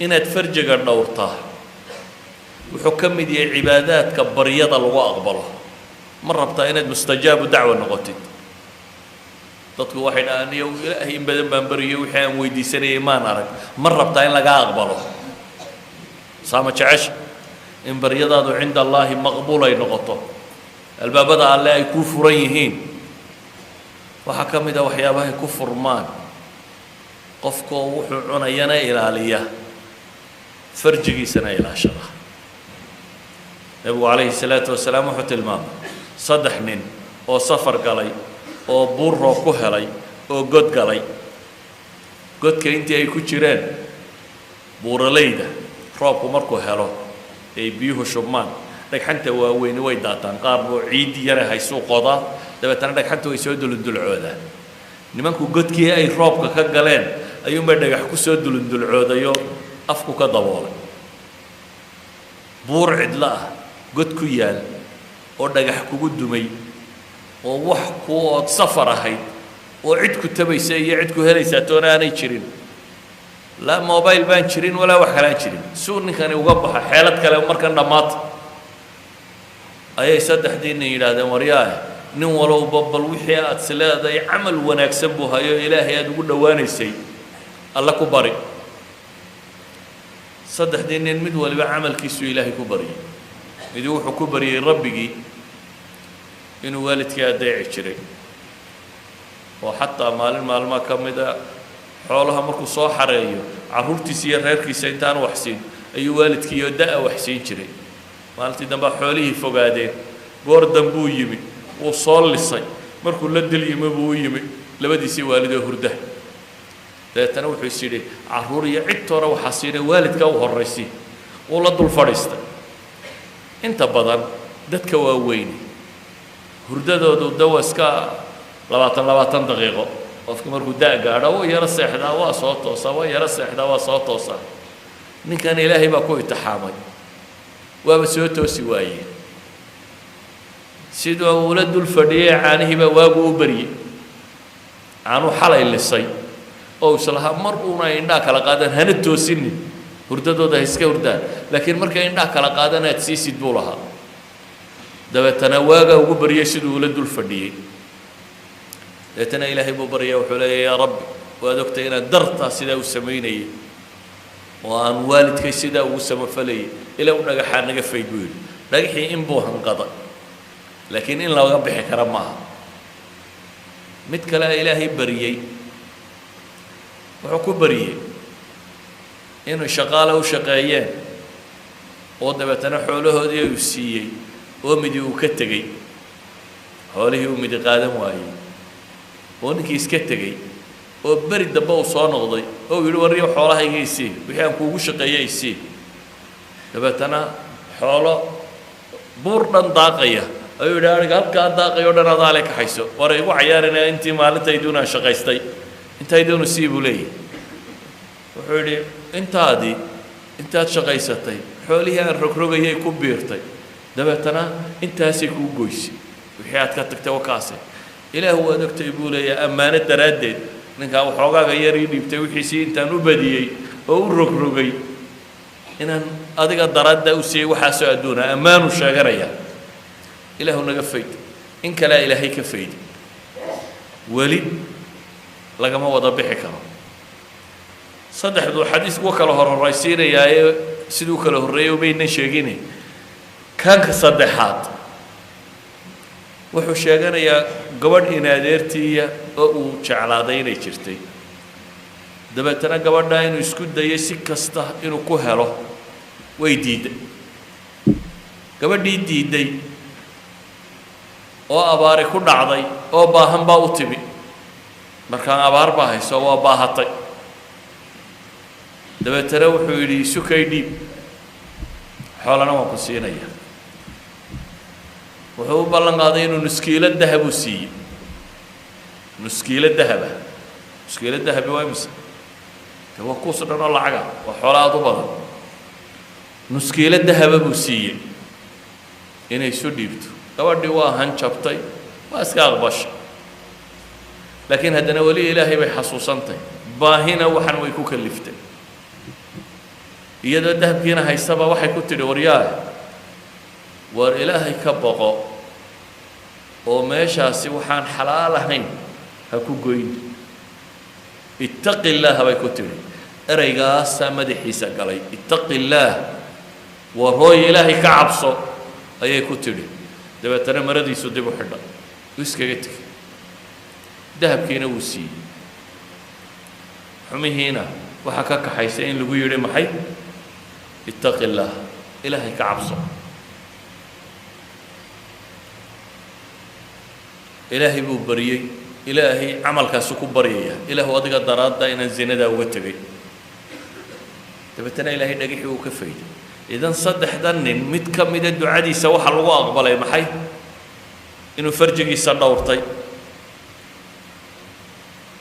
inaad farjiga dhowrtaa wuxuu ka mid yahay cibaadaadka baryada lagu aqbalo ma rabtaa inaad mustajaabu dacwa noqotid dadku waxay dhahaan iyo ilaahay in badan baan bariyay wixii aan weydiisanayay maan arag ma rabtaa in laga aqbalo saama jecesh in baryadaadu cinda allaahi maqbuul ay noqoto albaabada alle ay ku furan yihiin waxaa ka mid a waxyaabahay ku furmaan qofkoo wuxuu cunayana ilaaliya farjigiisana ilaashada nabigu calayhi salaatu wasalaam wuxuu tilmaamay 3 nin oo safar galay oo buur roob ku helay oo god galay godka intii ay ku jireen buuralayda roobku markuu helo ay biyuhu shubmaan dhagxanta waaweyni way daataan qaar buu ciid yare haysuu qodaa dabeetana dhagxanta way soo dulundulcoodaan nimanku godkii ay roobka ka galeen ayuunbay dhagax ku soo dulundulcoodayo afku ka daboolay buur cidla ah god ku yaal oo dhagax kugu dumay oo wax ku ood safar ahayd oo cid ku tabaysa iyo cid ku helaysaa toona aanay jirin laa mobile baan jirin walaa wax kalaan jirin suu ninkani uga baxa xeelad kale markan dhammaata ayay 3 nin yidhaahdeen waryaahe nin walowba bal wixii aad sileeday camal wanaagsan buu hayo ilaahay aad ugu dhowaanaysay alla ku bari 3 nin mid waliba camalkiisu ilaahay ku bariyay mid wuxuu ku bariyay rabbigii inuu waalidkii adeeci jiray oo xataa maalmaha ka mid a xoolaha markuu soo xareeyo carruurtiisa iyo reerkiisa intaan wax siin ayuu waalidkiiyo da'a wax siin jiray maalintii dambe xoolihii fogaadeen goor dambuu yimi wuu soo lisay markuu la dil yimi buu u yimi labadiisii waalidoo hurda dabeetana wuxuu is yidhi carruur iyo cid toona waxaa siinay waalidka u horraysii wuu la dul fadhiistay inta badan dadka waaweyni hurdadoodu dawa iska 20 daqiiqo qofku markuu da' gaadho wuu yaro seexdaa waa soo toosaa waa yaro seexdaa waa soo toosaa ninkan ilaahay baa ku itixaamay waaba soo toosi waayeen sidoo ula dul fadhiyay caanihii baa waagu u baryay caanuu xalay lisay oo islaha mar uuna indhaa kala qaadan hana toosinin hurdadooda ha iska hurdaan laakiin markay indhaa kala qaadan aad siisid buu lahaa dabeetana waagaa ugu baryay siduu ula dul fadhiyey dabeetana ilaahay buu baryay wuxuu leeyahay yaa rabbi waad ogtay inaan dartaa sidaa u samaynayay oo aan waalidkay sidaa ugu samafalayay ilaa u dhagaxaa naga fayd buu yidhi dhagaxii in buu hanqaday laakiin in laga bixi kara maaha mid kale ilaahay baryey wuxuu ku baryey inuu shaqaale u shaqeeyeen oo dabeetana xoolahoodii uu siiyey oo midi uu ka tegey xoolihii uu midi qaadan waayey oo ninkii iska tegey oo beri dambe uu soo noqday oo uu yidhi warriyo xoolahayga isii wixii aan kuugu shaqeeyey isii dabeetana xoolo buur dhan daaqaya ayuu yidhi aniga halkaa daaqay oo dhan adaa le kaxayso war igu cayaarinaya intii maalintayduun aan shaqaystay intayduunu sii buu leeyahay wuxuu yidhi intaad shaqaysatay xoolihii aan rogrogayay ku biirtay dabeetana intaasay kuu goysay wixii aad ka tagtay wakaase ilaahu waad ogtay buu leeyahay ammaano daraaddeed ninkaa waxoogaaga yar ii dhiibtay wixiisii intaan u badiyey oo u rogrogay inaan adiga daraadda u siiyey waxaasoo adduuna ammaanu sheeganaya ilaahu naga fayd in kalea ilaahay ka faydi weli lagama wada bixi karo saddexduu xadiisku kala horraysiinayaaye siduu kala horreeyay baynan sheegine kanka saddexaad wuxuu sheeganayaa gabadh in adeertiiya oo uu jeclaaday inay jirtay dabeetana gabadhaa inuu isku dayay si kasta inuu ku helo way diidday gabadhii diidday oo abaari ku dhacday oo baahan baa u timi markaan abaar baa hayso waa baahatay dabeetana wuxuu yidhi isukay dhiib xoolana waan ku siinaya wuxuu u ballan qaaday inuu nuskiilo dahab u siiyey nuskiilo dahaba nuskiilo dahabi waa imisa de waa kuus dhan oo lacaga waa xoolo aada u badan nuskiilo dahaba buu siiyey inay isu dhiibto gabadhii waa hanjabtay waa iska aqbashay laakiin haddana weli ilaahay bay xasuusantahay baahina waxan way ku kaliftay iyadoo dahabkiina haysaba waxay ku tidhi waryaah war ilaahay ka boqo oo meeshaasi waxaan xalaal ahayn ha ku goyn ittaqi illaah bay ku tidhi ereygaasaa madaxiisa galay ittaqi illaah war hooy ilaahay ka cabso ayay ku tidhi dabeetana maradiisu dib u xidha uu iskaga tegay dahabkiina wuu siiyey xumihiina waxaa ka kaxaysay in lagu yidhi maxay ittaqi illaah ilaahay ka cabso ilaahay buu baryey ilaahay camalkaasu ku baryaya ilaahu adiga daraadda inaan zinadaa uga tegay dabeetana ilaahay dhagixii uu ka fayday idan saddexdan nin mid ka mida ducadiisa waxaa lagu aqbalay maxay inuu farjigiisa dhowrtay